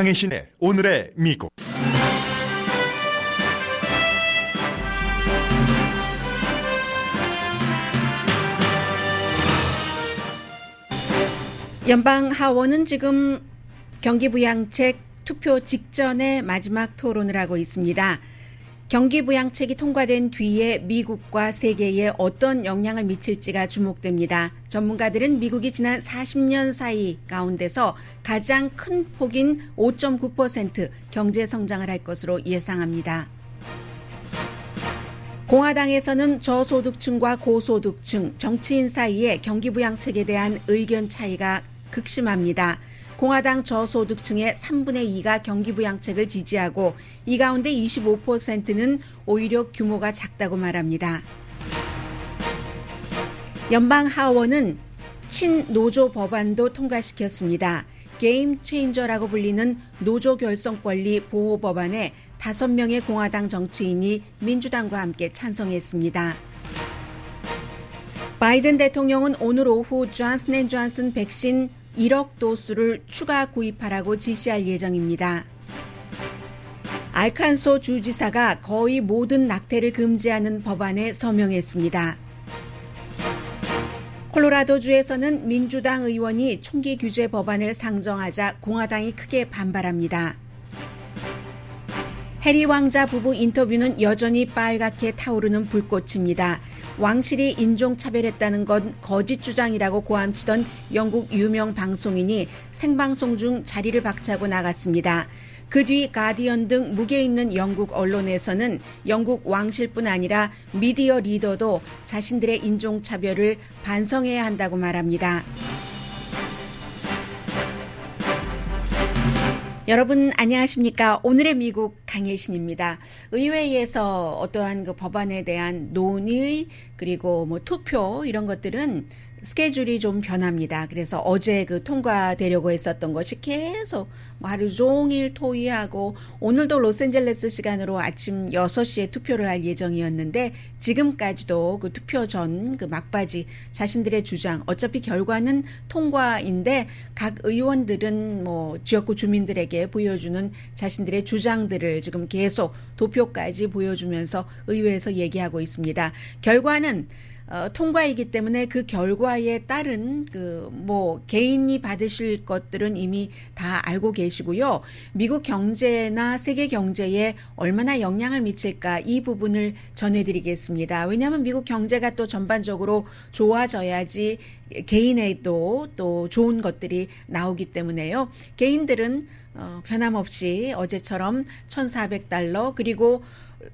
강혜신의 오늘의 미국. 연방 하원은 지금 경기부양책 투표 직전에 마지막 토론을 하고 있습니다. 경기부양책이 통과된 뒤에 미국과 세계에 어떤 영향을 미칠지가 주목됩니다. 전문가들은 미국이 지난 40년 사이 가운데서 가장 큰 폭인 5.9% 경제 성장을 할 것으로 예상합니다. 공화당에서는 저소득층과 고소득층, 정치인 사이에 경기부양책에 대한 의견 차이가 극심합니다. 공화당 저소득층의 3분의 2가 경기부양책을 지지하고 이 가운데 25%는 오히려 규모가 작다고 말합니다. 연방 하원은 친노조 법안도 통과시켰습니다. 게임 체인저라고 불리는 노조 결성 권리 보호 법안에 5명의 공화당 정치인이 민주당과 함께 찬성했습니다. 바이든 대통령은 오늘 오후 존슨앤존슨 백신 1억 도수를 추가 구입하라고 지시할 예정입니다. 알칸소 주지사가 거의 모든 낙태를 금지하는 법안에 서명했습니다. 콜로라도주에서는 민주당 의원이 총기 규제 법안을 상정하자 공화당이 크게 반발합니다. 해리 왕자 부부 인터뷰는 여전히 빨갛게 타오르는 불꽃입니다. 왕실이 인종차별했다는 건 거짓 주장이라고 고함치던 영국 유명 방송인이 생방송 중 자리를 박차고 나갔습니다. 그 뒤 가디언 등 무게 있는 영국 언론에서는 영국 왕실뿐 아니라 미디어 리더도 자신들의 인종차별을 반성해야 한다고 말합니다. 여러분 안녕하십니까? 오늘의 미국 강혜신입니다. 의회에서 어떠한 그 법안에 대한 논의 그리고 투표 이런 것들은 스케줄이 좀 변합니다. 그래서 어제 그 통과되려고 했었던 것이 계속 하루 종일 토의하고 오늘도 로스앤젤레스 시간으로 아침 6시에 투표를 할 예정이었는데 지금까지도 그 투표 전 그 막바지 자신들의 주장 어차피 결과는 통과인데 각 의원들은 지역구 주민들에게 보여주는 자신들의 주장들을 지금 계속 도표까지 보여주면서 의회에서 얘기하고 있습니다. 결과는 통과이기 때문에 그 결과에 따른 개인이 받으실 것들은 이미 다 알고 계시고요. 미국 경제나 세계 경제에 얼마나 영향을 미칠까 이 부분을 전해드리겠습니다. 왜냐하면 미국 경제가 또 전반적으로 좋아져야지 개인에도 또 좋은 것들이 나오기 때문에요. 개인들은 변함없이 어제처럼 $1,400 그리고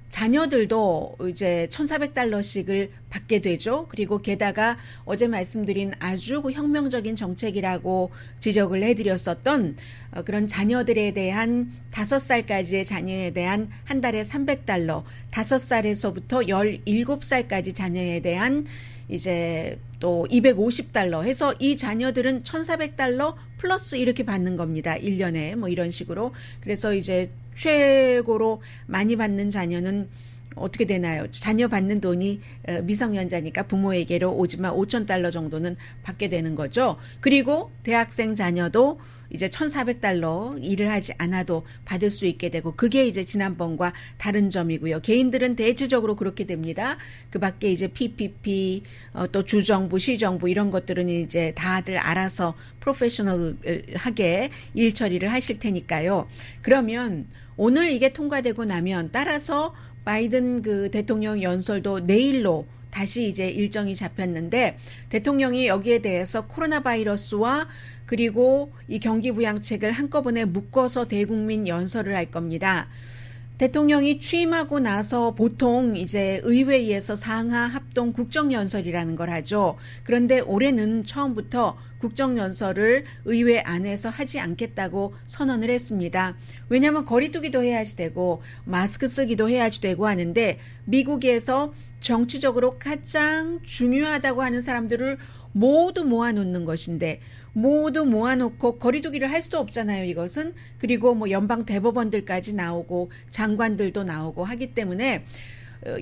자녀들도 이제 $1,400씩을 받게 되죠. 그리고 게다가 어제 말씀드린 아주 혁명적인 정책이라고 지적을 해드렸었던 그런 자녀들에 대한 5살까지의 자녀에 대한 한 달에 $300, 5살에서부터 17살까지 자녀에 대한 이제 또 $250 해서 이 자녀들은 $1,400 플러스 이렇게 받는 겁니다. 1년에 이런 식으로. 그래서 이제 최고로 많이 받는 자녀는 어떻게 되나요? 자녀 받는 돈이 미성년자니까 부모에게로 오지만 $5,000 정도는 받게 되는 거죠. 그리고 대학생 자녀도 이제 $1,400 일을 하지 않아도 받을 수 있게 되고 그게 이제 지난번과 다른 점이고요. 개인들은 대체적으로 그렇게 됩니다. 그 밖에 이제 PPP 또 주정부, 시정부 이런 것들은 이제 다들 알아서 프로페셔널하게 일 처리를 하실 테니까요. 그러면 오늘 이게 통과되고 나면 따라서 바이든 그 대통령 연설도 내일로 다시 이제 일정이 잡혔는데 대통령이 여기에 대해서 코로나 바이러스와 그리고 이 경기부양책을 한꺼번에 묶어서 대국민 연설을 할 겁니다. 대통령이 취임하고 나서 보통 이제 의회에서 상하 합동 국정연설이라는 걸 하죠. 그런데 올해는 처음부터 국정연설을 의회 안에서 하지 않겠다고 선언을 했습니다. 왜냐하면 거리두기도 해야지 되고 마스크 쓰기도 해야지 되고 하는데 미국에서 정치적으로 가장 중요하다고 하는 사람들을 모두 모아놓는 것인데 모두 모아놓고 거리두기를 할 수도 없잖아요, 이것은. 그리고 연방 대법원들까지 나오고 장관들도 나오고 하기 때문에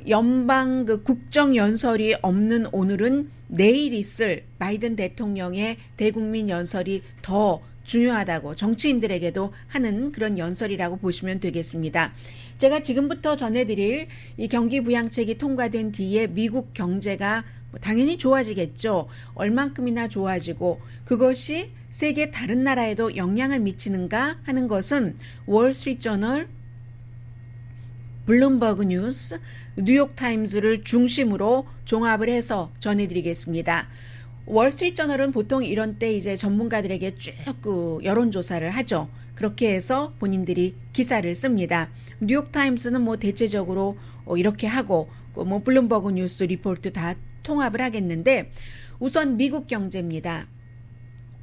연방 그 국정연설이 없는 오늘은 내일 있을 바이든 대통령의 대국민 연설이 더 중요하다고 정치인들에게도 하는 그런 연설이라고 보시면 되겠습니다. 제가 지금부터 전해드릴 이 경기 부양책이 통과된 뒤에 미국 경제가 당연히 좋아지겠죠. 얼만큼이나 좋아지고 그것이 세계 다른 나라에도 영향을 미치는가 하는 것은 월스트리트저널, 블룸버그 뉴스, 뉴욕타임즈를 중심으로 종합을 해서 전해드리겠습니다. 월스트리트저널은 보통 이런 때 이제 전문가들에게 쭉 그 여론조사를 하죠. 그렇게 해서 본인들이 기사를 씁니다. 뉴욕타임스는 뭐 대체적으로 이렇게 하고 뭐 블룸버그 뉴스 리포트 다 통합을 하겠는데 우선 미국 경제입니다.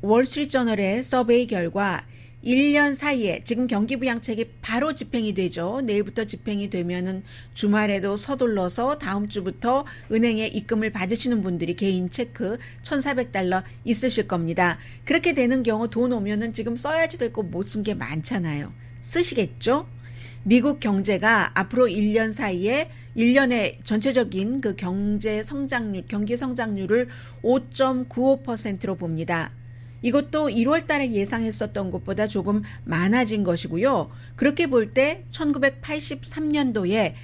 월스트리트저널의 서베이 결과 1년 사이에 지금 경기 부양책이 바로 집행이 되죠. 내일부터 집행이 되면은 주말에도 서둘러서 다음 주부터 은행에 입금을 받으시는 분들이 개인 체크 $1,400 있으실 겁니다. 그렇게 되는 경우 돈 오면은 지금 써야지 될 거 못 쓴 게 많잖아요. 쓰시겠죠? 미국 경제가 앞으로 1년 사이에 1년의 전체적인 그 경기 성장률을 5.95%로 봅니다. 이것도 1월 달에 예상했었던 것보다 조금 많아진 것이고요. 그렇게 볼 때 1983년도에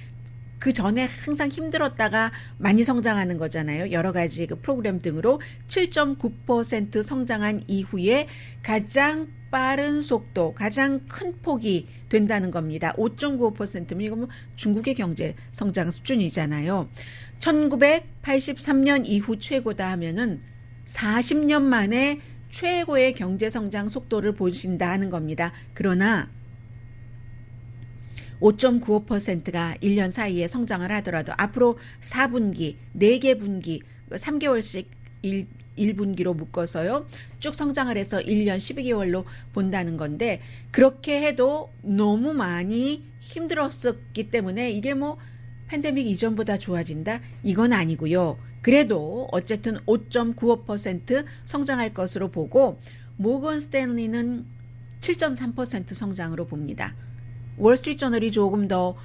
그 전에 항상 힘들었다가 많이 성장하는 거잖아요. 여러 가지 그 프로그램 등으로 7.9% 성장한 이후에 가장 빠른 속도, 가장 큰 폭이 된다는 겁니다. 5.95%면 이거 뭐 중국의 경제 성장 수준이잖아요. 1983년 이후 최고다 하면은 40년 만에 최고의 경제 성장 속도를 보신다 하는 겁니다. 그러나 5.95%가 1년 사이에 성장을 하더라도 앞으로 4분기, 4개 분기, 3개월씩 1분기로 묶어서요. 쭉 성장을 해서 1년 12개월로 본다는 건데 그렇게 해도 너무 많이 힘들었었기 때문에 이게 뭐 팬데믹 이전보다 좋아진다? 이건 아니고요. 그래도 어쨌든 5.95% 성장할 것으로 보고 모건 스탠리는 7.3% 성장으로 봅니다. 월스트리트저널이 조금 더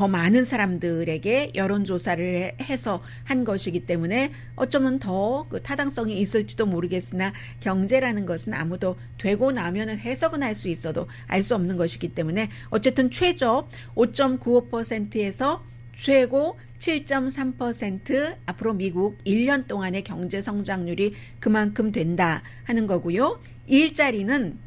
많은 사람들에게 여론조사를 해서 한 것이기 때문에 어쩌면 더 그 타당성이 있을지도 모르겠으나 경제라는 것은 아무도 되고 나면은 해석은 할 수 있어도 알 수 없는 것이기 때문에 어쨌든 최저 5.95%에서 최고 7.3% 앞으로 미국 1년 동안의 경제 성장률이 그만큼 된다 하는 거고요. 일자리는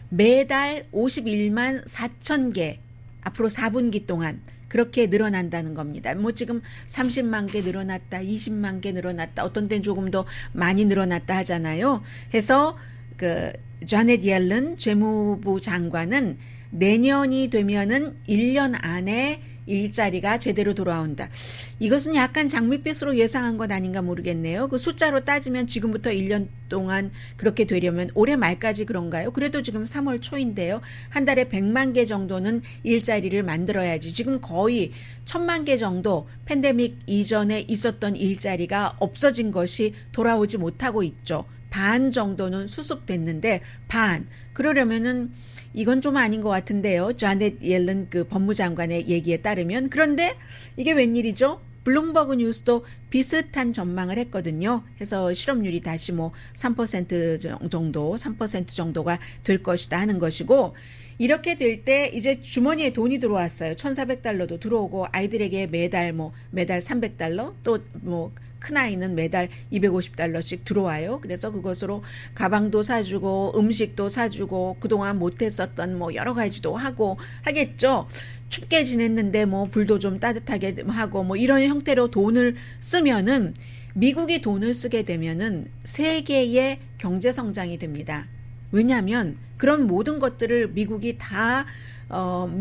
매달 51만 4천 개 앞으로 4분기 동안 그렇게 늘어난다는 겁니다. 뭐 지금 30만 개 늘어났다, 20만 개 늘어났다, 어떤 데는 조금 더 많이 늘어났다 하잖아요. 해서 그 자넷 옐런 재무부 장관은 내년이 되면은 1년 안에 일자리가 제대로 돌아온다. 이것은 약간 장밋빛으로 예상한 것 아닌가 모르겠네요. 그 숫자로 따지면 지금부터 1년 동안 그렇게 되려면 올해 말까지 그런가요? 그래도 지금 3월 초인데요. 한 달에 100만 개 정도는 일자리를 만들어야지. 지금 거의 1000만 개 정도 팬데믹 이전에 있었던 일자리가 없어진 것이 돌아오지 못하고 있죠. 반 정도는 수습됐는데 반. 그러려면은 이건 좀 아닌 것 같은데요. 자넷 옐런 그 법무장관의 얘기에 따르면. 그런데 이게 웬일이죠? 블룸버그 뉴스도 비슷한 전망을 했거든요. 해서 실업률이 다시 뭐 3% 정도, 3% 정도가 될 것이다 하는 것이고 이렇게 될 때 이제 주머니에 돈이 들어왔어요. $1,400도 들어오고 아이들에게 매달 300달러 또 뭐 큰아이는 매달 $250씩 들어와요. 그래서 그것으로 가방도 사주고 음식도 사주고 그동안 못했었던 뭐 여러 가지도 하고 하겠죠. 춥게 지냈는데 뭐 불도 좀 따뜻하게 하고 뭐 이런 형태로 돈을 쓰면은 미국이 돈을 쓰게 되면은 세계의 경제 성장이 됩니다. 왜냐하면 그런 모든 것들을 미국이 다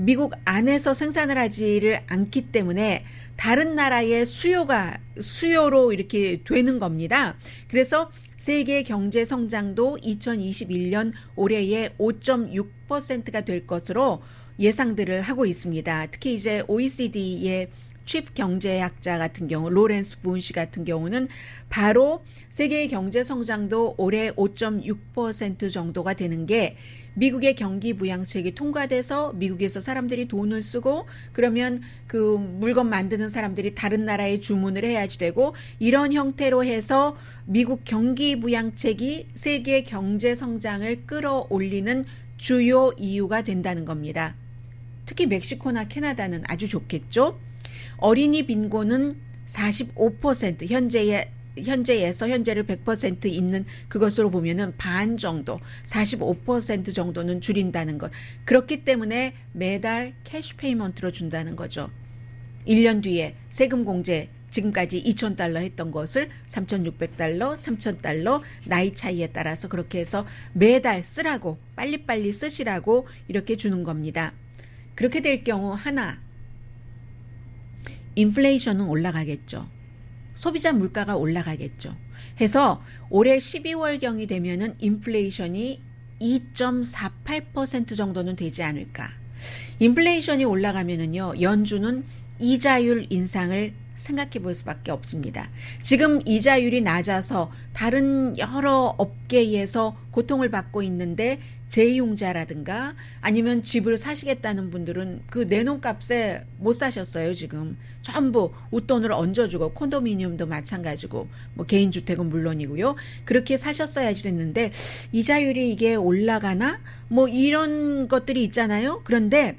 미국 안에서 생산을 하지를 않기 때문에 다른 나라의 수요로 이렇게 되는 겁니다. 그래서 세계 경제 성장도 2021년 올해에 5.6%가 될 것으로 예상들을 하고 있습니다. 특히 이제 OECD의 칩 경제학자 같은 경우 로렌스 부은 씨 같은 경우는 바로 세계의 경제 성장도 올해 5.6% 정도가 되는 게 미국의 경기 부양책이 통과돼서 미국에서 사람들이 돈을 쓰고 그러면 그 물건 만드는 사람들이 다른 나라에 주문을 해야지 되고 이런 형태로 해서 미국 경기 부양책이 세계 경제 성장을 끌어올리는 주요 이유가 된다는 겁니다. 특히 멕시코나 캐나다는 아주 좋겠죠. 어린이 빈곤은 45% 현재를 100% 있는 그것으로 보면은 반 정도 45% 정도는 줄인다는 것. 그렇기 때문에 매달 캐시 페이먼트로 준다는 거죠. 1년 뒤에 세금 공제 지금까지 $2,000 했던 것을 $3,600, $3,000 나이 차이에 따라서 그렇게 해서 매달 쓰라고 빨리빨리 쓰시라고 이렇게 주는 겁니다. 그렇게 될 경우 하나, 인플레이션은 올라가겠죠. 소비자 물가가 올라가겠죠. 해서 올해 12월경이 되면은 인플레이션이 2.48% 정도는 되지 않을까. 인플레이션이 올라가면은요, 연준은 이자율 인상을 생각해 볼 수밖에 없습니다. 지금 이자율이 낮아서 다른 여러 업계에서 고통을 받고 있는데 재용자라든가 아니면 집을 사시겠다는 분들은 그 내놓은 값에 못 사셨어요. 지금 전부 웃돈을 얹어주고 콘도미니엄도 마찬가지고 뭐 개인주택은 물론이고요. 그렇게 사셨어야지 됐는데 이자율이 이게 올라가나? 뭐 이런 것들이 있잖아요. 그런데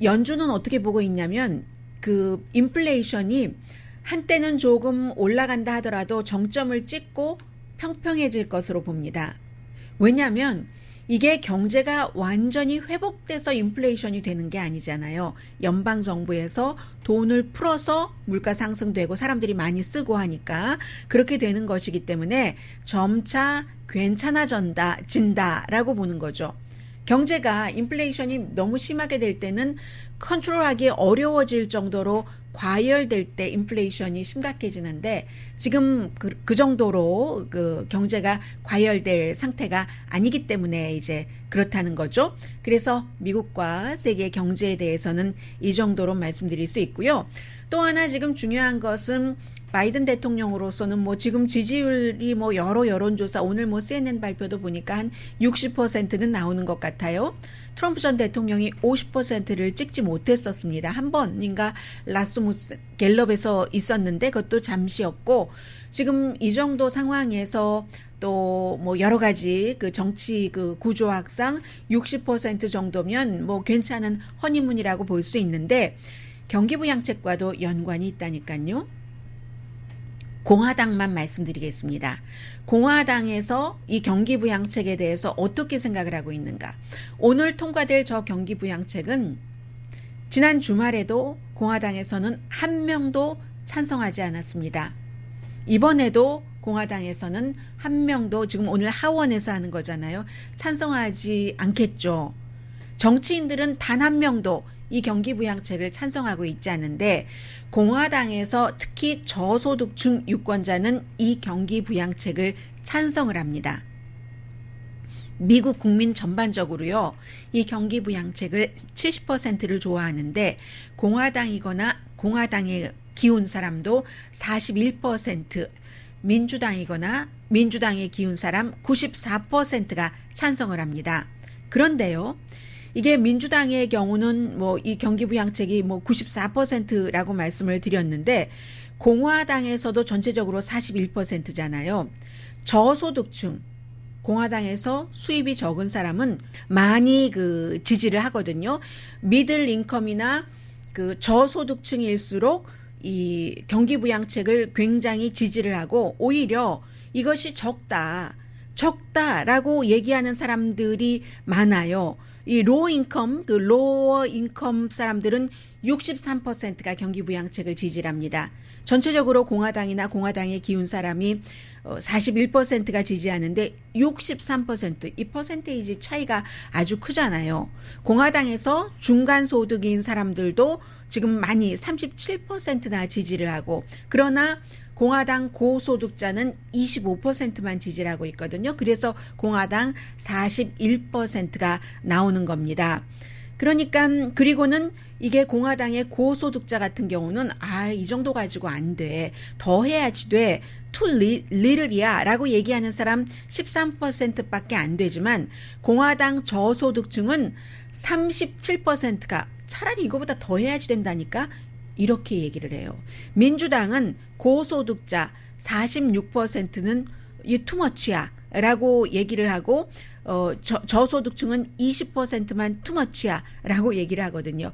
연준은 어떻게 보고 있냐면 그 인플레이션이 한때는 조금 올라간다 하더라도 정점을 찍고 평평해질 것으로 봅니다. 왜냐하면 이게 경제가 완전히 회복돼서 인플레이션이 되는 게 아니잖아요. 연방정부에서 돈을 풀어서 물가 상승되고 사람들이 많이 쓰고 하니까 그렇게 되는 것이기 때문에 점차 괜찮아진다라고 보는 거죠. 경제가 인플레이션이 너무 심하게 될 때는 컨트롤하기 어려워질 정도로 과열될 때 인플레이션이 심각해지는데 지금 그 정도로 그 경제가 과열될 상태가 아니기 때문에 이제 그렇다는 거죠. 그래서 미국과 세계 경제에 대해서는 이 정도로 말씀드릴 수 있고요. 또 하나 지금 중요한 것은 바이든 대통령으로서는 뭐 지금 지지율이 뭐 여러 여론조사 오늘 뭐 CNN 발표도 보니까 한 60%는 나오는 것 같아요. 트럼프 전 대통령이 50%를 찍지 못했었습니다. 한 번인가 라스무스 갤럽에서 있었는데 그것도 잠시였고 지금 이 정도 상황에서 또 뭐 여러 가지 그 정치 그 구조학상 60% 정도면 뭐 괜찮은 허니문이라고 볼 수 있는데 경기부양책과도 연관이 있다니까요. 공화당만 말씀드리겠습니다. 공화당에서 이 경기부양책에 대해서 어떻게 생각을 하고 있는가. 오늘 통과될 저 경기부양책은 지난 주말에도 공화당에서는 한 명도 찬성하지 않았습니다. 이번에도 공화당에서는 한 명도 지금 오늘 하원에서 하는 거잖아요. 찬성하지 않겠죠. 정치인들은 단 한 명도 이 경기부양책을 찬성하고 있지 않은데 공화당에서 특히 저소득층 유권자는 이 경기부양책을 찬성을 합니다. 미국 국민 전반적으로요. 이 경기부양책을 70%를 좋아하는데 공화당이거나 공화당에 기운 사람도 41%, 민주당이거나 민주당에 기운 사람 94%가 찬성을 합니다. 그런데요. 이게 민주당의 경우는 뭐 이 경기부양책이 뭐 94%라고 말씀을 드렸는데 공화당에서도 전체적으로 41%잖아요. 저소득층 공화당에서 수입이 적은 사람은 많이 그 지지를 하거든요. 미들 인컴이나 그 저소득층일수록 이 경기부양책을 굉장히 지지를 하고 오히려 이것이 적다라고 얘기하는 사람들이 많아요. 이 로우 인컴, 그 로어 인컴 사람들은 63%가 경기부양책을 지지합니다. 전체적으로 공화당이나 공화당에 기운 사람이 41%가 지지하는데 63%, 이 퍼센테이지 차이가 아주 크잖아요. 공화당에서 중간소득인 사람들도 지금 많이 37%나 지지를 하고 그러나 공화당 고소득자는 25%만 지지를 하고 있거든요. 그래서 공화당 41%가 나오는 겁니다. 그러니까 그리고는 이게 공화당의 고소득자 같은 경우는 이 정도 가지고 안 돼. 더 해야지 돼. too little이야 라고 얘기하는 사람 13%밖에 안 되지만 공화당 저소득층은 37%가 차라리 이거보다 더 해야지 된다니까 이렇게 얘기를 해요. 민주당은 고소득자 46%는 이 투머치야 라고 얘기를 하고 저소득층은 20%만 투머치야 라고 얘기를 하거든요.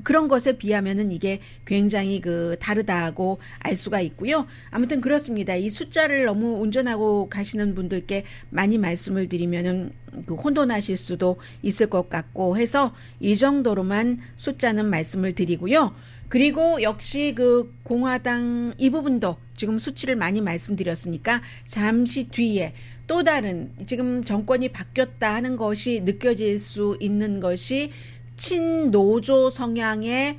그런 것에 비하면은 이게 굉장히 다르다고 알 수가 있고요. 아무튼 그렇습니다. 이 숫자를 너무 운전하고 가시는 분들께 많이 말씀을 드리면은 혼돈하실 수도 있을 것 같고 해서 이 정도로만 숫자는 말씀을 드리고요. 그리고 역시 공화당 이 부분도 지금 수치를 많이 말씀드렸으니까 잠시 뒤에 또 다른 지금 정권이 바뀌었다 하는 것이 느껴질 수 있는 것이 친노조 성향의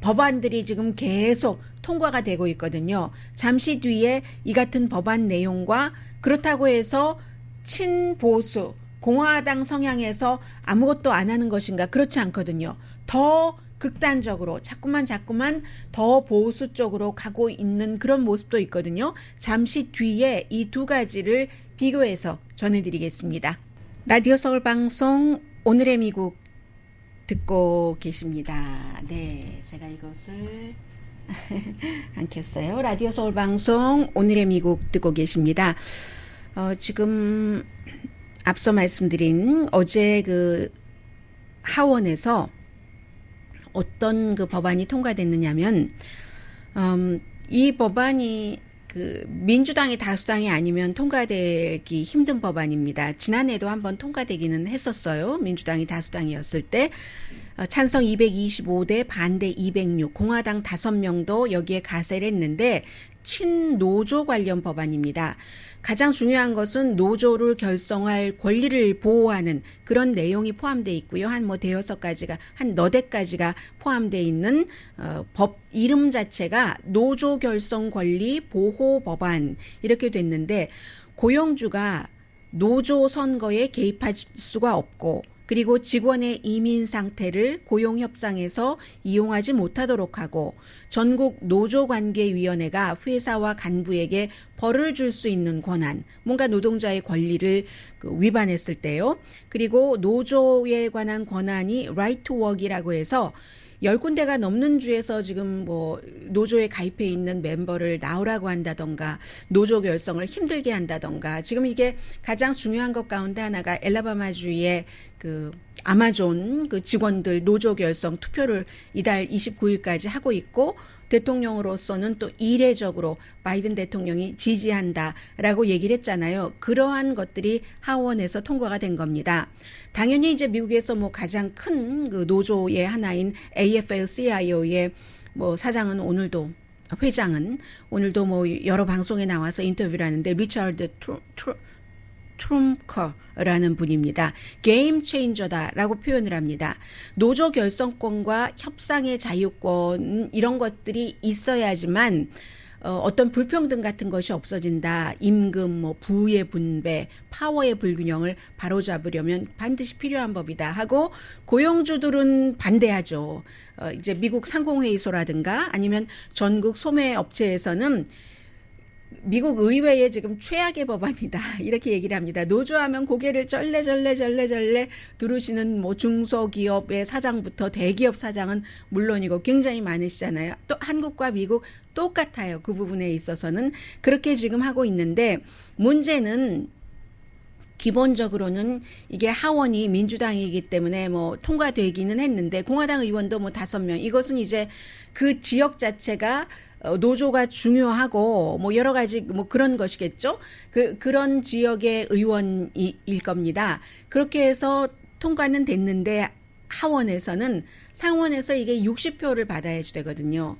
법안들이 지금 계속 통과가 되고 있거든요. 잠시 뒤에 이 같은 법안 내용과 그렇다고 해서 친보수 공화당 성향에서 아무것도 안 하는 것인가 그렇지 않거든요. 더 극단적으로 자꾸만 더 보수 쪽으로 가고 있는 그런 모습도 있거든요. 잠시 뒤에 이 두 가지를 비교해서 전해드리겠습니다. 라디오 서울 방송 오늘의 미국 듣고 계십니다. 네, 제가 이것을 안 켰어요. 라디오 서울 방송 오늘의 미국 듣고 계십니다. 지금 앞서 말씀드린 어제 하원에서 어떤 법안이 통과됐느냐면 이 법안이 민주당이 다수당이 아니면 통과되기 힘든 법안입니다. 지난해도 한번 통과되기는 했었어요. 민주당이 다수당이었을 때 찬성 225대 반대 206 공화당 5명도 여기에 가세를 했는데 친노조 관련 법안입니다. 가장 중요한 것은 노조를 결성할 권리를 보호하는 그런 내용이 포함되어 있고요. 한 대여섯 가지가 한 너댓 가지가 포함되어 있는 법 이름 자체가 노조 결성 권리 보호 법안 이렇게 됐는데 고용주가 노조 선거에 개입할 수가 없고 그리고 직원의 이민 상태를 고용협상에서 이용하지 못하도록 하고 전국 노조관계위원회가 회사와 간부에게 벌을 줄 수 있는 권한, 뭔가 노동자의 권리를 위반했을 때요. 그리고 노조에 관한 권한이 right to work이라고 해서 10군데가 넘는 주에서 지금 노조에 가입해 있는 멤버를 나오라고 한다던가 노조 결성을 힘들게 한다던가 지금 이게 가장 중요한 것 가운데 하나가 엘라바마주의 아마존 직원들 노조 결성 투표를 이달 29일까지 하고 있고 대통령으로서는 또 이례적으로 바이든 대통령이 지지한다라고 얘기를 했잖아요. 그러한 것들이 하원에서 통과가 된 겁니다. 당연히 이제 미국에서 가장 큰 노조의 하나인 AFL-CIO의 사장은 회장은 오늘도 여러 방송에 나와서 인터뷰를 하는데 리처드 트룸커라는 분입니다. 게임 체인저다라고 표현을 합니다. 노조 결성권과 협상의 자유권 이런 것들이 있어야지만 어떤 불평등 같은 것이 없어진다. 임금, 부의 분배, 파워의 불균형을 바로잡으려면 반드시 필요한 법이다 하고 고용주들은 반대하죠. 이제 미국 상공회의소라든가 아니면 전국 소매업체에서는 미국 의회의 지금 최악의 법안이다. 이렇게 얘기를 합니다. 노조하면 고개를 절레 두르시는 중소기업의 사장부터 대기업 사장은 물론이고 굉장히 많으시잖아요. 또 한국과 미국 똑같아요. 그 부분에 있어서는 그렇게 지금 하고 있는데 문제는 기본적으로는 이게 하원이 민주당이기 때문에 통과되기는 했는데 공화당 의원도 5명 이것은 이제 그 지역 자체가 노조가 중요하고 여러 가지 그런 것이겠죠. 그런 지역의 의원일 겁니다. 그렇게 해서 통과는 됐는데 하원에서는 상원에서 이게 60표를 받아야지 되거든요.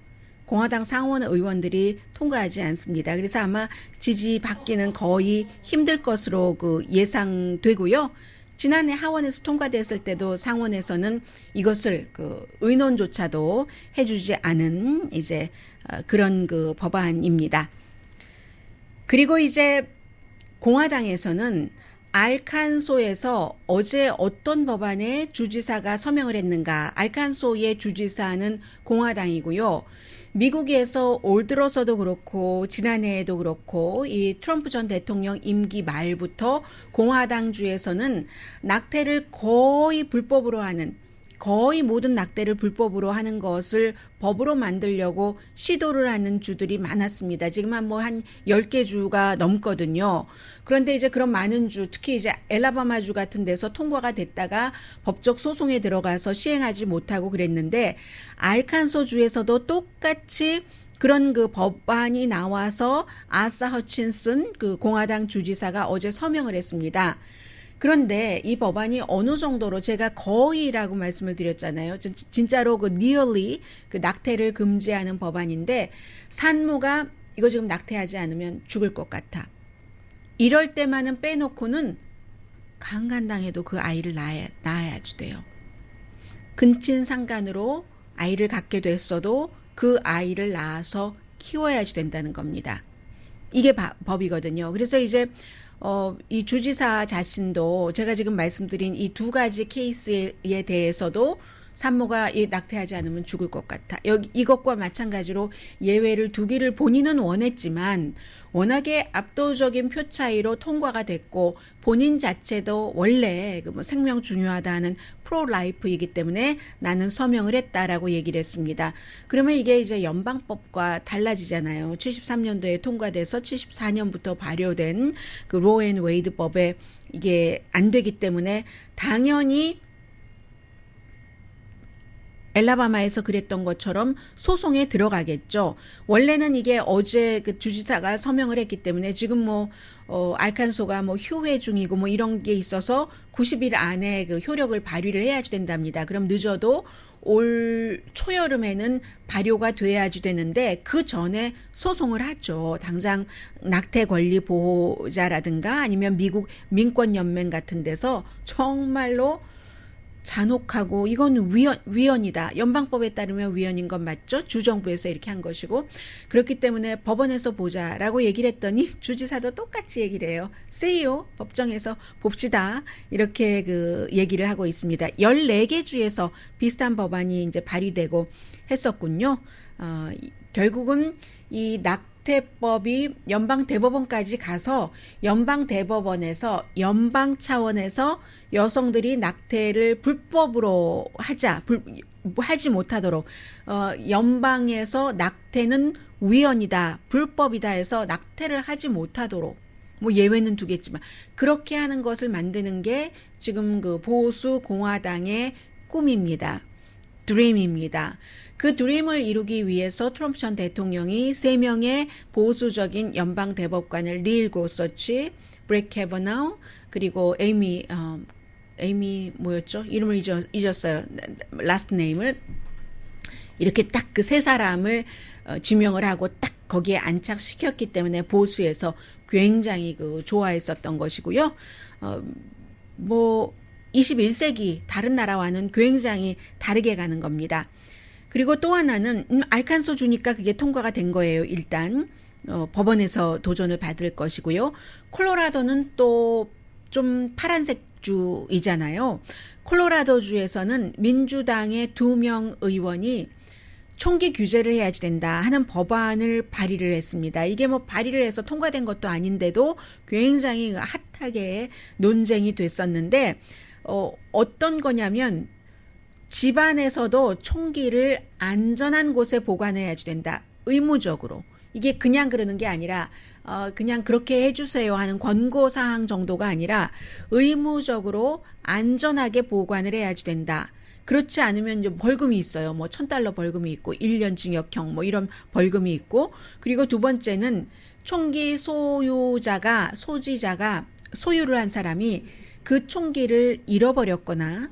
공화당 상원 의원들이 통과하지 않습니다. 그래서 아마 지지받기는 거의 힘들 것으로 예상되고요. 지난해 하원에서 통과됐을 때도 상원에서는 이것을 의논조차도 해주지 않은 이제 그런 법안입니다. 그리고 이제 공화당에서는 알칸소에서 어제 어떤 법안에 주지사가 서명을 했는가? 알칸소의 주지사는 공화당이고요. 미국에서 올 들어서도 그렇고 지난해에도 그렇고 이 트럼프 전 대통령 임기 말부터 공화당주에서는 낙태를 거의 불법으로 하는 거의 모든 낙태를 불법으로 하는 것을 법으로 만들려고 시도를 하는 주들이 많았습니다. 지금 한 10개 주가 넘거든요. 그런데 이제 그런 많은 주, 특히 이제 엘라바마주 같은 데서 통과가 됐다가 법적 소송에 들어가서 시행하지 못하고 그랬는데 알칸소 주에서도 똑같이 그런 그 법안이 나와서 아사 허친슨 그 공화당 주지사가 어제 서명을 했습니다. 그런데 이 법안이 어느 정도로 제가 거의라고 말씀을 드렸잖아요. 진짜로 그 nearly 그 낙태를 금지하는 법안인데 산모가 이거 지금 낙태하지 않으면 죽을 것 같아. 이럴 때만은 빼놓고는 강간당해도 그 아이를 낳아야지 돼요. 근친상간으로 아이를 갖게 됐어도 그 아이를 낳아서 키워야지 된다는 겁니다. 이게 법이거든요. 그래서 이제 이 주지사 자신도 제가 지금 말씀드린 이 두 가지 케이스에 대해서도 산모가 낙태하지 않으면 죽을 것 같아. 이것과 마찬가지로 예외를 두기를 본인은 원했지만 워낙에 압도적인 표 차이로 통과가 됐고 본인 자체도 원래 그 생명 중요하다는 프로라이프이기 때문에 나는 서명을 했다라고 얘기를 했습니다. 그러면 이게 이제 연방법과 달라지잖아요. 73년도에 통과돼서 74년부터 발효된 그 로 앤 웨이드 법에 이게 안 되기 때문에 당연히 엘라바마에서 그랬던 것처럼 소송에 들어가겠죠. 원래는 이게 어제 그 주지사가 서명을 했기 때문에 지금 알칸소가 휴회 중이고 이런 게 있어서 90일 안에 그 효력을 발휘를 해야지 된답니다. 그럼 늦어도 올 초여름에는 발효가 돼야지 되는데 그 전에 소송을 하죠. 당장 낙태 권리 보호자라든가 아니면 미국 민권연맹 같은 데서 정말로 잔혹하고 이건 위헌이다. 연방법에 따르면 위헌인 건 맞죠? 주정부에서 이렇게 한 것이고 그렇기 때문에 법원에서 보자라고 얘기를 했더니 주지사도 똑같이 얘기를 해요. 세요. 법정에서 봅시다. 이렇게 그 얘기를 하고 있습니다. 14개 주에서 비슷한 법안이 이제 발의되고 했었군요. 결국은 이 낙태법이 연방 대법원까지 가서 연방 대법원에서 연방 차원에서 여성들이 낙태를 불법으로 하지 못하도록 연방에서 낙태는 위헌이다, 불법이다 해서 낙태를 하지 못하도록 예외는 두겠지만 그렇게 하는 것을 만드는 게 지금 그 보수 공화당의 꿈입니다. 드림입니다. 그 드림을 이루기 위해서 트럼프 전 대통령이 3명의 보수적인 연방 대법관을 릴 고서치, 브렉 캐버나우, 그리고 에이미 뭐였죠? 이름을 잊었어요. 라스트 네임을 이렇게 딱 그 세 사람을 지명을 하고 딱 거기에 안착시켰기 때문에 보수에서 굉장히 그 좋아했었던 것이고요. 21세기 다른 나라와는 굉장히 다르게 가는 겁니다. 그리고 또 하나는 알칸소 주니까 그게 통과가 된 거예요. 일단 법원에서 도전을 받을 것이고요. 콜로라도는 또 좀 파란색 주이잖아요. 콜로라도 주에서는 민주당의 2명 의원이 총기 규제를 해야지 된다 하는 법안을 발의를 했습니다. 이게 발의를 해서 통과된 것도 아닌데도 굉장히 핫하게 논쟁이 됐었는데 어떤 거냐면 집안에서도 총기를 안전한 곳에 보관해야지 된다. 의무적으로. 이게 그냥 그러는 게 아니라 그냥 그렇게 해주세요 하는 권고사항 정도가 아니라 의무적으로 안전하게 보관을 해야지 된다. 그렇지 않으면 이제 벌금이 있어요. $1,000 벌금이 있고 1년 징역형 이런 벌금이 있고 그리고 두 번째는 총기 소지자가 소유를 한 사람이 그 총기를 잃어버렸거나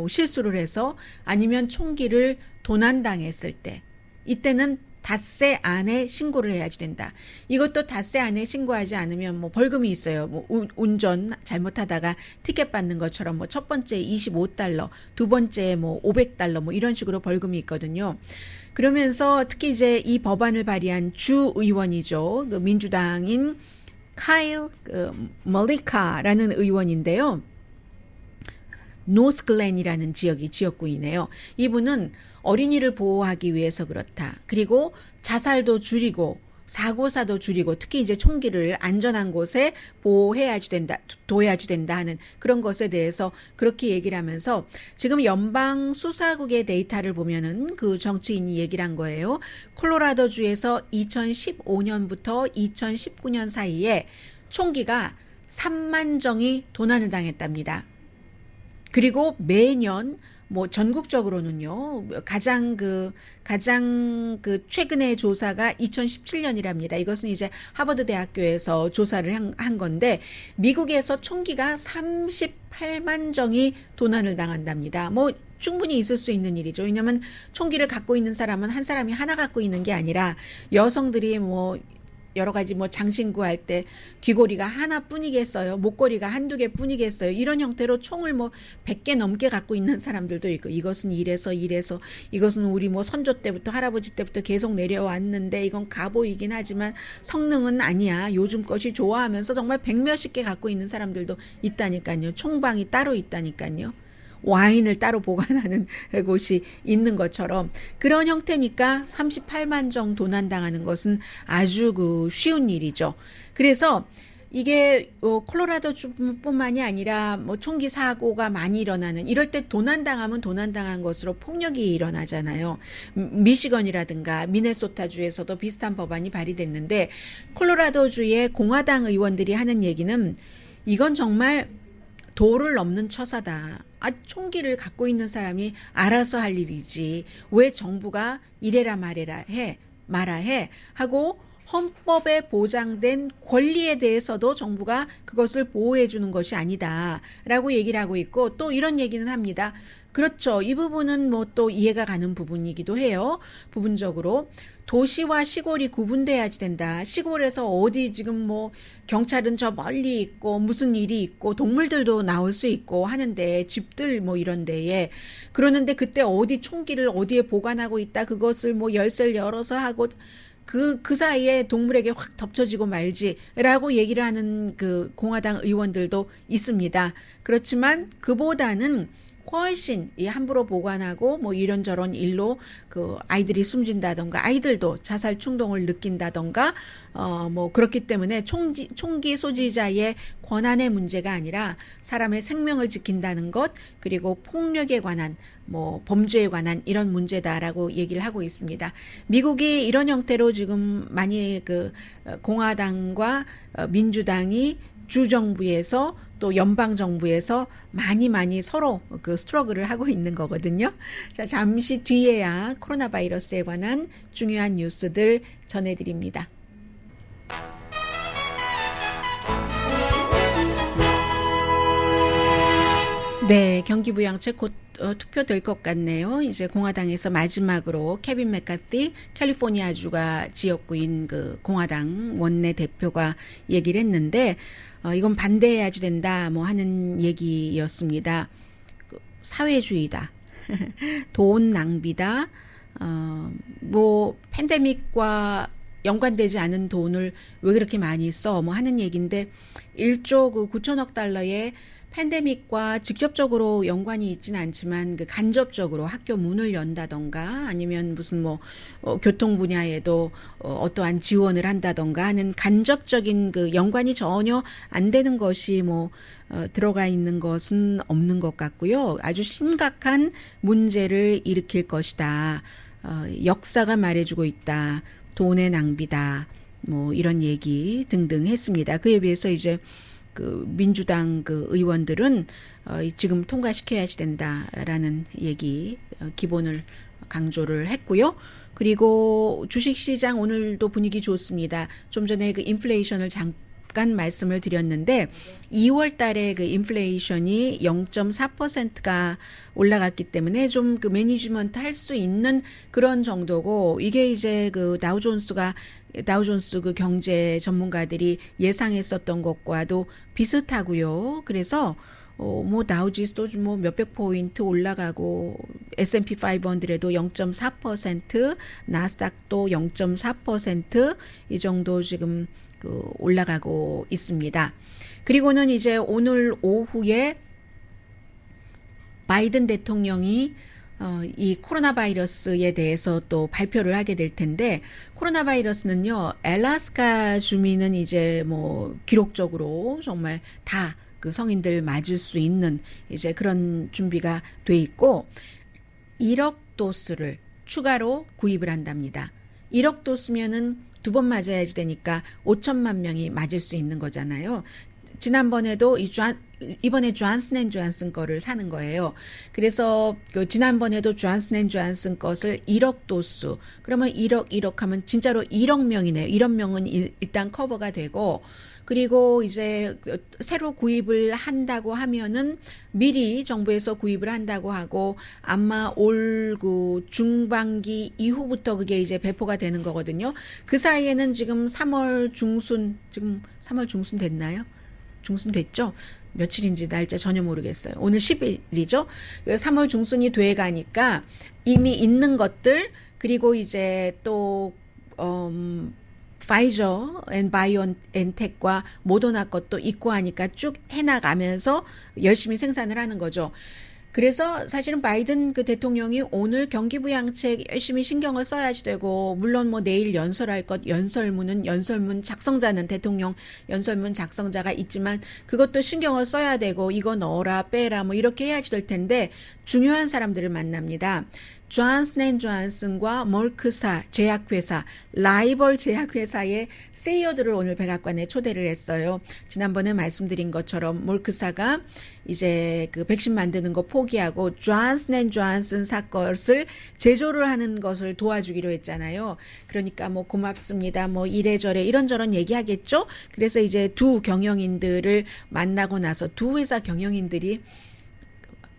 실수를 해서 아니면 총기를 도난당했을 때 이때는 닷새 안에 신고를 해야지 된다. 이것도 닷새 안에 신고하지 않으면 벌금이 있어요. 운전 잘못하다가 티켓 받는 것처럼 첫 번째 $25, 두 번째 $500 이런 식으로 벌금이 있거든요. 그러면서 특히 이제 이 법안을 발의한 주 의원이죠. 그 민주당인 카일 멀리카라는 의원인데요. 노스글렌이라는 지역구이네요. 이분은 어린이를 보호하기 위해서 그렇다. 그리고 자살도 줄이고 사고사도 줄이고 특히 이제 총기를 안전한 곳에 둬야지 된다 하는 그런 것에 대해서 그렇게 얘기를 하면서 지금 연방 수사국의 데이터를 보면은 그 정치인이 얘기를 한 거예요. 콜로라도주에서 2015년부터 2019년 사이에 총기가 3만 정이 도난을 당했답니다. 그리고 매년 뭐 전국적으로는요 가장 최근의 조사가 2017년이랍니다. 이것은 이제 하버드 대학교에서 조사를 한 건데 미국에서 총기가 38만 정이 도난을 당한답니다. 뭐 충분히 있을 수 있는 일이죠. 왜냐하면 총기를 갖고 있는 사람은 한 사람이 하나 갖고 있는 게 아니라 여성들이 뭐 여러 가지 뭐 장신구 할 때 귀고리가 하나뿐이겠어요. 목걸이가 한두 개뿐이겠어요. 이런 형태로 총을 뭐 100개 넘게 갖고 있는 사람들도 있고 이것은 이래서 이것은 우리 뭐 선조 때부터 할아버지 때부터 계속 내려왔는데 이건 가보이긴 하지만 성능은 아니야. 요즘 것이 좋아하면서 정말 100몇십 개 갖고 있는 사람들도 있다니까요. 총방이 따로 있다니까요. 와인을 따로 보관하는 곳이 있는 것처럼 그런 형태니까 38만 정 도난당하는 것은 아주 쉬운 일이죠. 그래서 이게 콜로라도주뿐만이 아니라 뭐 총기 사고가 많이 일어나는 이럴 때 도난당하면 도난당한 것으로 폭력이 일어나잖아요. 미시건이라든가 미네소타주에서도 비슷한 법안이 발의됐는데 콜로라도주의 공화당 의원들이 하는 얘기는 이건 정말 도를 넘는 처사다. 총기를 갖고 있는 사람이 알아서 할 일이지. 왜 정부가 이래라 말해라 해 하고 헌법에 보장된 권리에 대해서도 정부가 그것을 보호해 주는 것이 아니다라고 얘기를 하고 있고 또 이런 얘기는 합니다. 그렇죠. 이 부분은 뭐 또 이해가 가는 부분이기도 해요. 부분적으로 도시와 시골이 구분돼야지 된다. 시골에서 어디 지금 뭐 경찰은 저 멀리 있고 무슨 일이 있고 동물들도 나올 수 있고 하는데 집들 뭐 이런 데에 그러는데 그때 어디 총기를 어디에 보관하고 있다. 그것을 뭐 열쇠를 열어서 하고 그 사이에 동물에게 확 덮쳐지고 말지라고 얘기를 하는 그 공화당 의원들도 있습니다. 그렇지만 그보다는 훨씬 함부로 보관하고 뭐 이런저런 일로 그 아이들이 숨진다던가 아이들도 자살 충동을 느낀다던가 뭐 그렇기 때문에 총기 소지자의 권한의 문제가 아니라 사람의 생명을 지킨다는 것 그리고 폭력에 관한 뭐 범죄에 관한 이런 문제다라고 얘기를 하고 있습니다. 미국이 이런 형태로 지금 많이 그 공화당과 민주당이 주정부에서 또 연방정부에서 많이 서로 그 스트러글을 하고 있는 거거든요. 자, 잠시 뒤에야 코로나 바이러스에 관한 중요한 뉴스들 전해드립니다. 네, 경기부양책 곧 투표될 것 같네요. 이제 공화당에서 마지막으로 케빈 맥카티 캘리포니아주가 지역구인 그 공화당 원내대표가 얘기를 했는데 이건 반대해야지 된다 뭐 하는 얘기였습니다. 사회주의다. 돈 낭비다. 뭐 팬데믹과 연관되지 않은 돈을 왜 그렇게 많이 써 뭐 하는 얘기인데 1조 9천억 달러의 팬데믹과 직접적으로 연관이 있지는 않지만 그 간접적으로 학교 문을 연다던가 아니면 무슨 뭐 교통 분야에도 어떠한 지원을 한다던가 하는 간접적인 그 연관이 전혀 안 되는 것이 뭐 들어가 있는 것은 없는 것 같고요. 아주 심각한 문제를 일으킬 것이다. 역사가 말해주고 있다. 돈의 낭비다. 뭐 이런 얘기 등등 했습니다. 그에 비해서 이제 그 민주당 그 의원들은 지금 통과시켜야지 된다라는 얘기 기본을 강조를 했고요. 그리고 주식시장 오늘도 분위기 좋습니다. 좀 전에 그 인플레이션을 잠깐 말씀을 드렸는데 2월 달에 그 인플레이션이 0.4%가 올라갔기 때문에 좀 그 매니지먼트 할 수 있는 그런 정도고 이게 이제 그 다우존스 그 경제 전문가들이 예상했었던 것과도 비슷하고요. 그래서 뭐 다우지수도 뭐 몇백 포인트 올라가고 S&P 500에도 0.4%, 나스닥도 0.4% 정도 지금 그 올라가고 있습니다. 그리고는 이제 오늘 오후에 바이든 대통령이 이 코로나 바이러스에 대해서 또 발표를 하게 될 텐데, 코로나 바이러스는요, 알래스카 주민은 이제 뭐 기록적으로 정말 다 그 성인들 맞을 수 있는 이제 그런 준비가 돼 있고, 1억 도스를 추가로 구입을 한답니다. 1억 도스면은 2번 맞아야지 되니까 5천만 명이 맞을 수 있는 거잖아요. 지난번에도 이번에 존슨앤존슨 거를 사는 거예요. 그래서 그 지난번에도 존슨앤존슨 것을 1억 도수. 그러면 1억 하면 진짜로 1억 명이네요. 1억 명은 일단 커버가 되고, 그리고 이제 새로 구입을 한다고 하면은 미리 정부에서 구입을 한다고 하고, 아마 올 그 중반기 이후부터 그게 이제 배포가 되는 거거든요. 그 사이에는 지금 3월 중순 됐나요? 중순 됐죠? 며칠인지 날짜 전혀 모르겠어요. 오늘 10일이죠? 3월 중순이 돼 가니까 이미 있는 것들, 그리고 이제 또 파이저 앤 바이오엔텍과 모더나 것도 있고 하니까 쭉 해나가면서 열심히 생산을 하는 거죠. 그래서 사실은 바이든 그 대통령이 오늘 경기부양책 열심히 신경을 써야지 되고, 물론 뭐 내일 연설할 것, 연설문 작성자는 대통령 연설문 작성자가 있지만 그것도 신경을 써야 되고, 이거 넣어라 빼라 뭐 이렇게 해야지 될 텐데, 중요한 사람들을 만납니다. 존슨앤존슨과 멀크사 제약회사, 라이벌 제약회사의 CEO들을 오늘 백악관에 초대를 했어요. 지난번에 말씀드린 것처럼 멀크사가 이제 그 백신 만드는 거 포기하고 존슨앤존슨 것을 제조를 하는 것을 도와주기로 했잖아요. 그러니까 뭐 고맙습니다, 뭐 이래저래 이런저런 얘기하겠죠. 그래서 이제 두 경영인들을 만나고 나서, 두 회사 경영인들이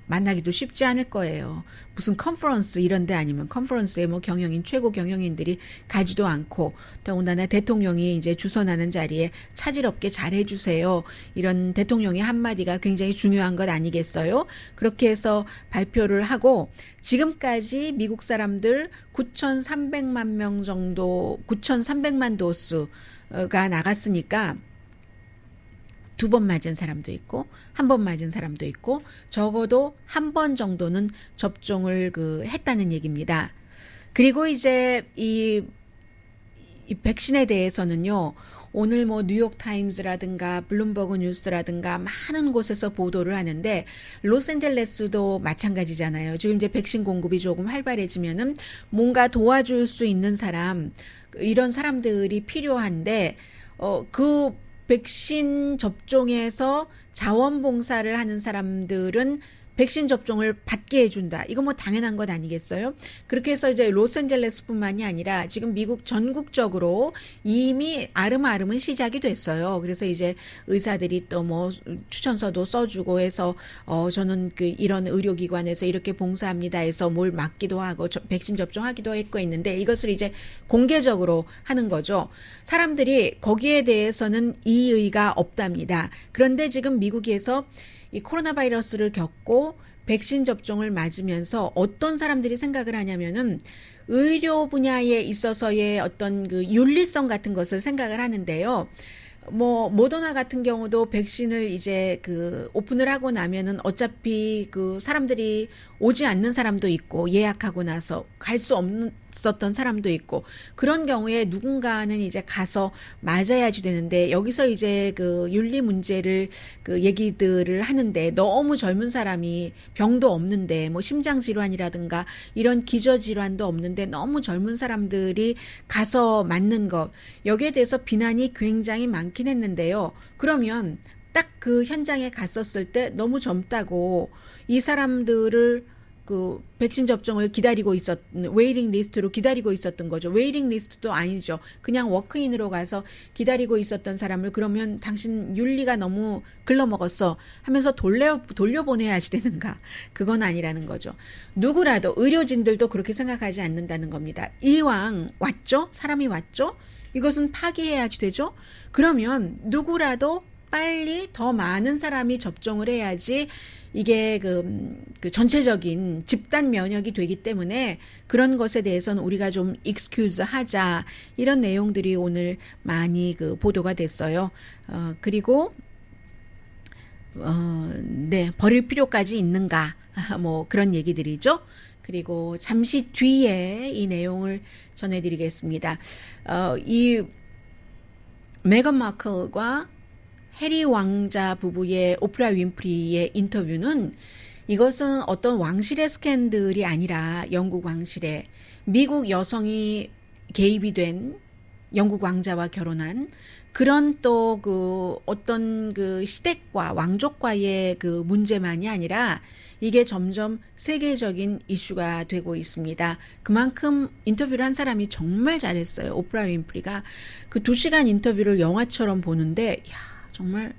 만나기도 쉽지 않을 거예요. 무슨 컨퍼런스 이런 데 아니면 컨퍼런스에 뭐 경영인, 최고 경영인들이 가지도 않고, 더군다나 대통령이 이제 주선하는 자리에 차질 없게 잘 해주세요. 이런 대통령의 한마디가 굉장히 중요한 것 아니겠어요? 그렇게 해서 발표를 하고, 지금까지 미국 사람들 9,300만 명 정도, 9,300만 도수가 나갔으니까 2번 맞은 사람도 있고 1번 맞은 사람도 있고, 적어도 1번 정도는 접종을 했다는 얘기입니다. 그리고 이제 이 백신에 대해서는요, 오늘 뭐 뉴욕타임즈라든가 블룸버그 뉴스라든가 많은 곳에서 보도를 하는데, 로스앤젤레스도 마찬가지잖아요. 지금 이제 백신 공급이 조금 활발해지면은 뭔가 도와줄 수 있는 사람, 이런 사람들이 필요한데, 그 백신 접종에서 자원봉사를 하는 사람들은 백신 접종을 받게 해준다. 이거 뭐 당연한 것 아니겠어요? 그렇게 해서 이제 로스앤젤레스뿐만이 아니라 지금 미국 전국적으로 이미 아름아름은 시작이 됐어요. 그래서 이제 의사들이 또 뭐 추천서도 써주고 해서 저는 이런 의료기관에서 이렇게 봉사합니다 해서 뭘 맡기도 하고 백신 접종하기도 했는데, 이것을 이제 공개적으로 하는 거죠. 사람들이 거기에 대해서는 이의가 없답니다. 그런데 지금 미국에서 이 코로나 바이러스를 겪고 백신 접종을 맞으면서 어떤 사람들이 생각을 하냐면은, 의료 분야에 있어서의 어떤 그 윤리성 같은 것을 생각을 하는데요. 뭐 모더나 같은 경우도 백신을 이제 오픈을 하고 나면은 어차피 사람들이 오지 않는 사람도 있고, 예약하고 나서 갈 수 없었던 사람도 있고, 그런 경우에 누군가는 이제 가서 맞아야지 되는데, 여기서 이제 윤리 문제를 얘기들을 하는데, 너무 젊은 사람이 병도 없는데, 뭐 심장질환이라든가 이런 기저질환도 없는데 너무 젊은 사람들이 가서 맞는 것, 여기에 대해서 비난이 굉장히 많긴 했는데요. 그러면 딱 그 현장에 갔었을 때 너무 젊다고 이 사람들을 백신 접종을 기다리고 웨이팅 리스트로 기다리고 있었던 거죠. 웨이팅 리스트도 아니죠. 그냥 워크인으로 가서 기다리고 있었던 사람을, 그러면 당신 윤리가 너무 글러먹었어 하면서 돌려보내야지 되는가? 그건 아니라는 거죠. 누구라도, 의료진들도 그렇게 생각하지 않는다는 겁니다. 이왕 왔죠? 사람이 왔죠? 이것은 파기해야지 되죠? 그러면 누구라도 빨리 더 많은 사람이 접종을 해야지 이게 전체적인 집단 면역이 되기 때문에, 그런 것에 대해서는 우리가 좀 익스큐즈 하자, 이런 내용들이 오늘 많이 보도가 됐어요. 그리고 네, 버릴 필요까지 있는가? 뭐 그런 얘기들이죠. 그리고 잠시 뒤에 이 내용을 전해드리겠습니다. 이 메건 마클과 해리 왕자 부부의 오프라 윈프리의 인터뷰는 이것은 어떤 왕실의 스캔들이 아니라 영국 왕실의 미국 여성이 개입이 된 영국 왕자와 결혼한 그런 또 그 어떤 그 시댁과 왕족과의 그 문제만이 아니라 이게 점점 세계적인 이슈가 되고 있습니다. 그만큼 인터뷰를 한 사람이 정말 잘했어요. 오프라 윈프리가 그 2시간 인터뷰를 영화처럼 보는데 정말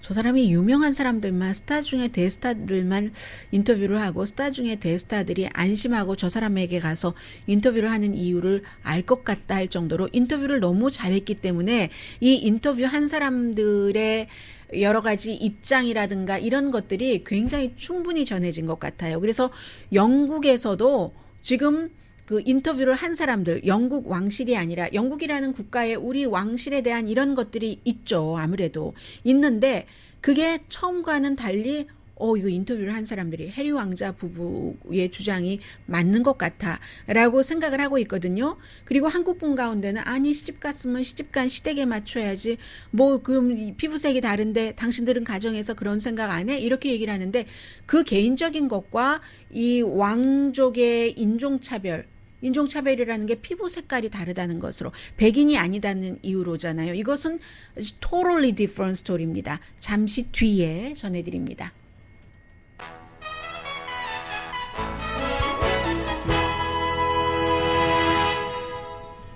저 사람이 유명한 사람들만 스타 중에 대스타들만 인터뷰를 하고 스타 중에 대스타들이 안심하고 저 사람에게 가서 인터뷰를 하는 이유를 알 것 같다 할 정도로 인터뷰를 너무 잘했기 때문에 이 인터뷰 한 사람들의 여러 가지 입장이라든가 이런 것들이 굉장히 충분히 전해진 것 같아요. 그래서 영국에서도 지금 그 인터뷰를 한 사람들, 영국 왕실이 아니라 영국이라는 국가에 우리 왕실에 대한 이런 것들이 있죠. 아무래도 있는데 그게 처음과는 달리 이거 인터뷰를 한 사람들이 해리 왕자 부부의 주장이 맞는 것 같아라고 생각을 하고 있거든요. 그리고 한국분 가운데는 아니 시집 갔으면 시집간 시댁에 맞춰야지 뭐 그럼 피부색이 다른데 당신들은 가정에서 그런 생각 안 해? 이렇게 얘기를 하는데 그 개인적인 것과 이 왕족의 인종차별이라는 게 피부 색깔이 다르다는 것으로 백인이 아니다는 이유로잖아요. 이것은 totally different story입니다. 잠시 뒤에 전해드립니다.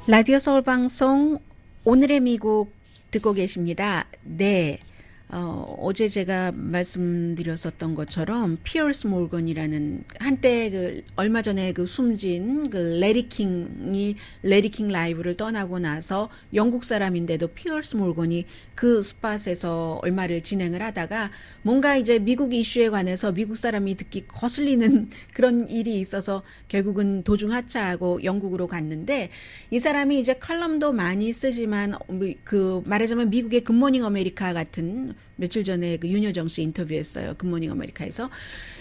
라디오 서울 방송 오늘의 미국 듣고 계십니다. 네. 어제 제가 말씀드렸었던 것처럼 피어스 몰건이라는 한때 그 얼마 전에 그 숨진 그 레리킹이 레리킹 라이브를 떠나고 나서 영국 사람인데도 피어스 몰건이 그 스팟에서 얼마를 진행을 하다가 뭔가 이제 미국 이슈에 관해서 미국 사람이 듣기 거슬리는 그런 일이 있어서 결국은 도중 하차하고 영국으로 갔는데 이 사람이 이제 컬럼도 많이 쓰지만 그 말하자면 미국의 굿모닝 아메리카 같은 며칠 전에 그 윤여정 씨 인터뷰했어요. 굿모닝 아메리카에서.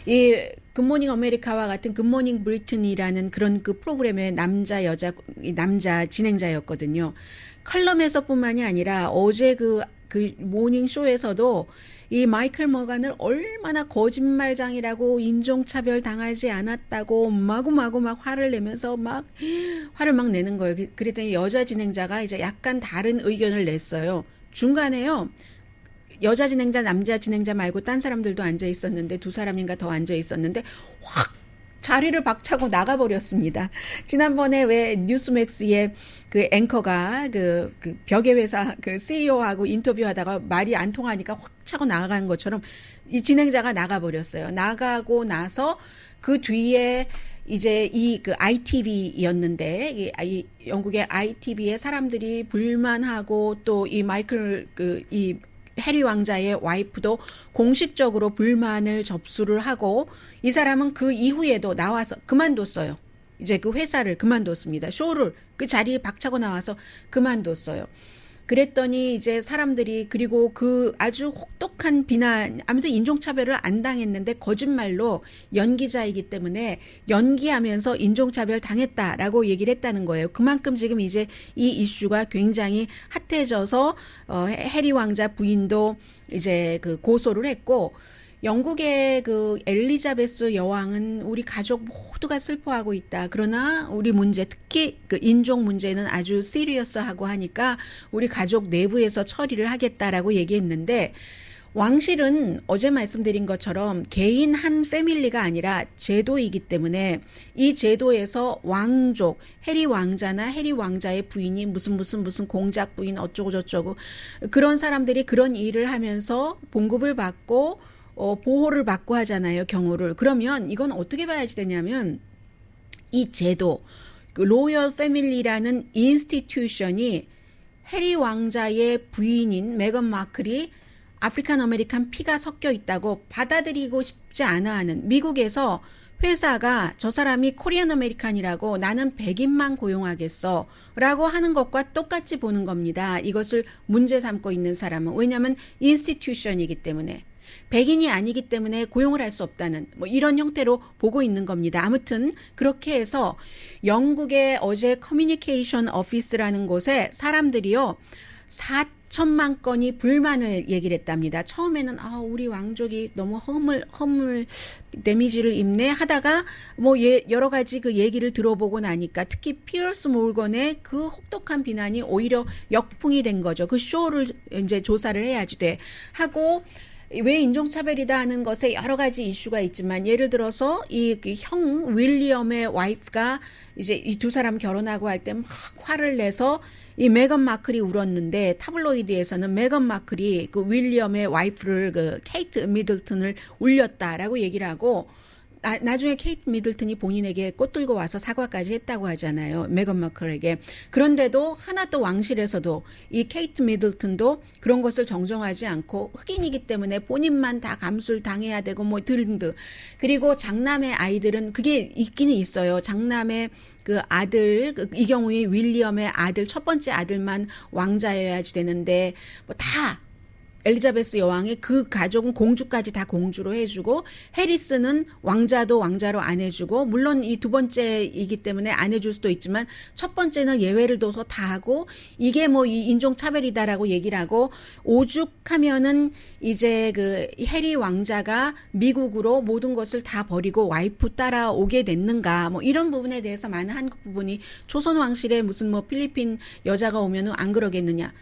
이 굿모닝 아메리카와 같은 굿모닝 브리튼이라는 그런 그 프로그램의 남자 진행자였거든요. 컬럼에서뿐만이 아니라 어제 그 모닝쇼에서도 이 마이클 머간을 얼마나 거짓말장이라고 인종차별 당하지 않았다고 마구마구 막 화를 내면서 막 화를 막 내는 거예요. 그랬더니 여자 진행자가 이제 약간 다른 의견을 냈어요. 중간에요. 여자 진행자, 남자 진행자 말고 딴 사람들도 앉아 있었는데 2사람인가 더 앉아 있었는데 확 자리를 박차고 나가버렸습니다. 지난번에 왜 뉴스맥스의 그 앵커가 그 벽의 회사 그 CEO하고 인터뷰하다가 말이 안 통하니까 확 차고 나가는 것처럼 이 진행자가 나가버렸어요. 나가고 나서 그 뒤에 이제 그 ITV였는데 이 영국의 ITV의 사람들이 불만하고 또 이 마이클 이 해리 왕자의 와이프도 공식적으로 불만을 접수를 하고 이 사람은 그 이후에도 나와서 그만뒀어요. 이제 그 회사를 그만뒀습니다. 쇼를 그 자리에 박차고 나와서 그만뒀어요. 그랬더니 이제 사람들이 그리고 그 아주 혹독한 비난 아무튼 인종차별을 안 당했는데 거짓말로 연기자이기 때문에 연기하면서 인종차별 당했다라고 얘기를 했다는 거예요. 그만큼 지금 이제 이 이슈가 굉장히 핫해져서 해리 왕자 부인도 이제 그 고소를 했고 영국의 그 엘리자베스 여왕은 우리 가족 모두가 슬퍼하고 있다. 그러나 우리 문제 특히 그 인종 문제는 아주 시리어스하고 하니까 우리 가족 내부에서 처리를 하겠다라고 얘기했는데 왕실은 어제 말씀드린 것처럼 개인 한 패밀리가 아니라 제도이기 때문에 이 제도에서 왕족, 해리 왕자나 해리 왕자의 부인이 무슨 공작 부인 어쩌고 저쩌고 그런 사람들이 그런 일을 하면서 봉급을 받고 보호를 받고 하잖아요, 경호를. 그러면 이건 어떻게 봐야지 되냐면 이 제도, 그 로열 패밀리라는 인스티튜션이 해리 왕자의 부인인 메건 마클이 아프리칸 아메리칸 피가 섞여 있다고 받아들이고 싶지 않아 하는 미국에서 회사가 저 사람이 코리안 아메리칸이라고 나는 백인만 고용하겠어 라고 하는 것과 똑같이 보는 겁니다. 이것을 문제 삼고 있는 사람은. 왜냐하면 인스티튜션이기 때문에. 백인이 아니기 때문에 고용을 할 수 없다는 뭐 이런 형태로 보고 있는 겁니다. 아무튼 그렇게 해서 영국의 어제 커뮤니케이션 오피스라는 곳에 사람들이요 4천만 건이 불만을 얘기를 했답니다. 처음에는 우리 왕족이 너무 허물 데미지를 입네 하다가 뭐 여러 가지 그 얘기를 들어보고 나니까 특히 피어스 몰건의 그 혹독한 비난이 오히려 역풍이 된 거죠. 그 쇼를 이제 조사를 해야지 돼 하고 왜 인종차별이다 하는 것에 여러 가지 이슈가 있지만 예를 들어서 이 형 윌리엄의 와이프가 이제 이 두 사람 결혼하고 할 때 막 화를 내서 이 메건 마클이 울었는데 타블로이드에서는 메건 마클이 그 윌리엄의 와이프를 그 케이트 미들턴을 울렸다라고 얘기를 하고 나중에 케이트 미들턴이 본인에게 꽃 들고 와서 사과까지 했다고 하잖아요. 메건 마클에게. 그런데도 하나 또 왕실에서도 이 케이트 미들턴도 그런 것을 정정하지 않고 흑인이기 때문에 본인만 다 감수를 당해야 되고 뭐 등등. 그리고 장남의 아이들은 그게 있기는 있어요. 장남의 그 아들, 이 경우에 윌리엄의 아들, 첫 번째 아들만 왕자여야지 되는데 뭐 다 엘리자베스 여왕의 그 가족은 공주까지 다 공주로 해주고 해리스는 왕자도 왕자로 안 해주고 물론 이 두 번째이기 때문에 안 해줄 수도 있지만 첫 번째는 예외를 둬서 다 하고 이게 뭐 이 인종차별이다라고 얘기를 하고 오죽하면은 이제 그 해리 왕자가 미국으로 모든 것을 다 버리고 와이프 따라오게 됐는가 뭐 이런 부분에 대해서 많은 한국 부분이 조선 왕실에 무슨 뭐 필리핀 여자가 오면은 안 그러겠느냐.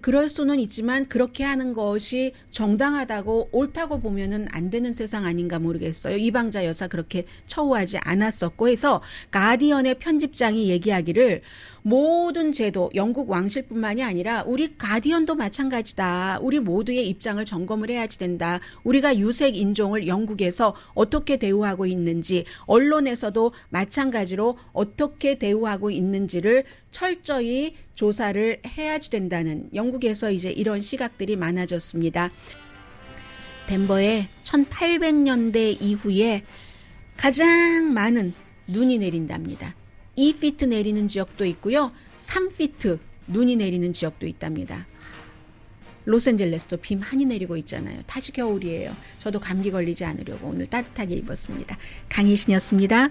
그럴 수는 있지만 그렇게 하는 것이 정당하다고 옳다고 보면은 안 되는 세상 아닌가 모르겠어요. 이방자 여사 그렇게 처우하지 않았었고 해서 가디언의 편집장이 얘기하기를 모든 제도, 영국 왕실뿐만이 아니라 우리 가디언도 마찬가지다. 우리 모두의 입장을 점검을 해야지 된다. 우리가 유색 인종을 영국에서 어떻게 대우하고 있는지, 언론에서도 마찬가지로 어떻게 대우하고 있는지를 철저히 조사를 해야지 된다는 영국에서 이제 이런 시각들이 많아졌습니다. 덴버에 1800년대 이후에 가장 많은 눈이 내린답니다. 2피트 내리는 지역도 있고요. 3피트 눈이 내리는 지역도 있답니다. 로스앤젤레스도 비 많이 내리고 있잖아요. 다시 겨울이에요. 저도 감기 걸리지 않으려고 오늘 따뜻하게 입었습니다. 강희신이었습니다.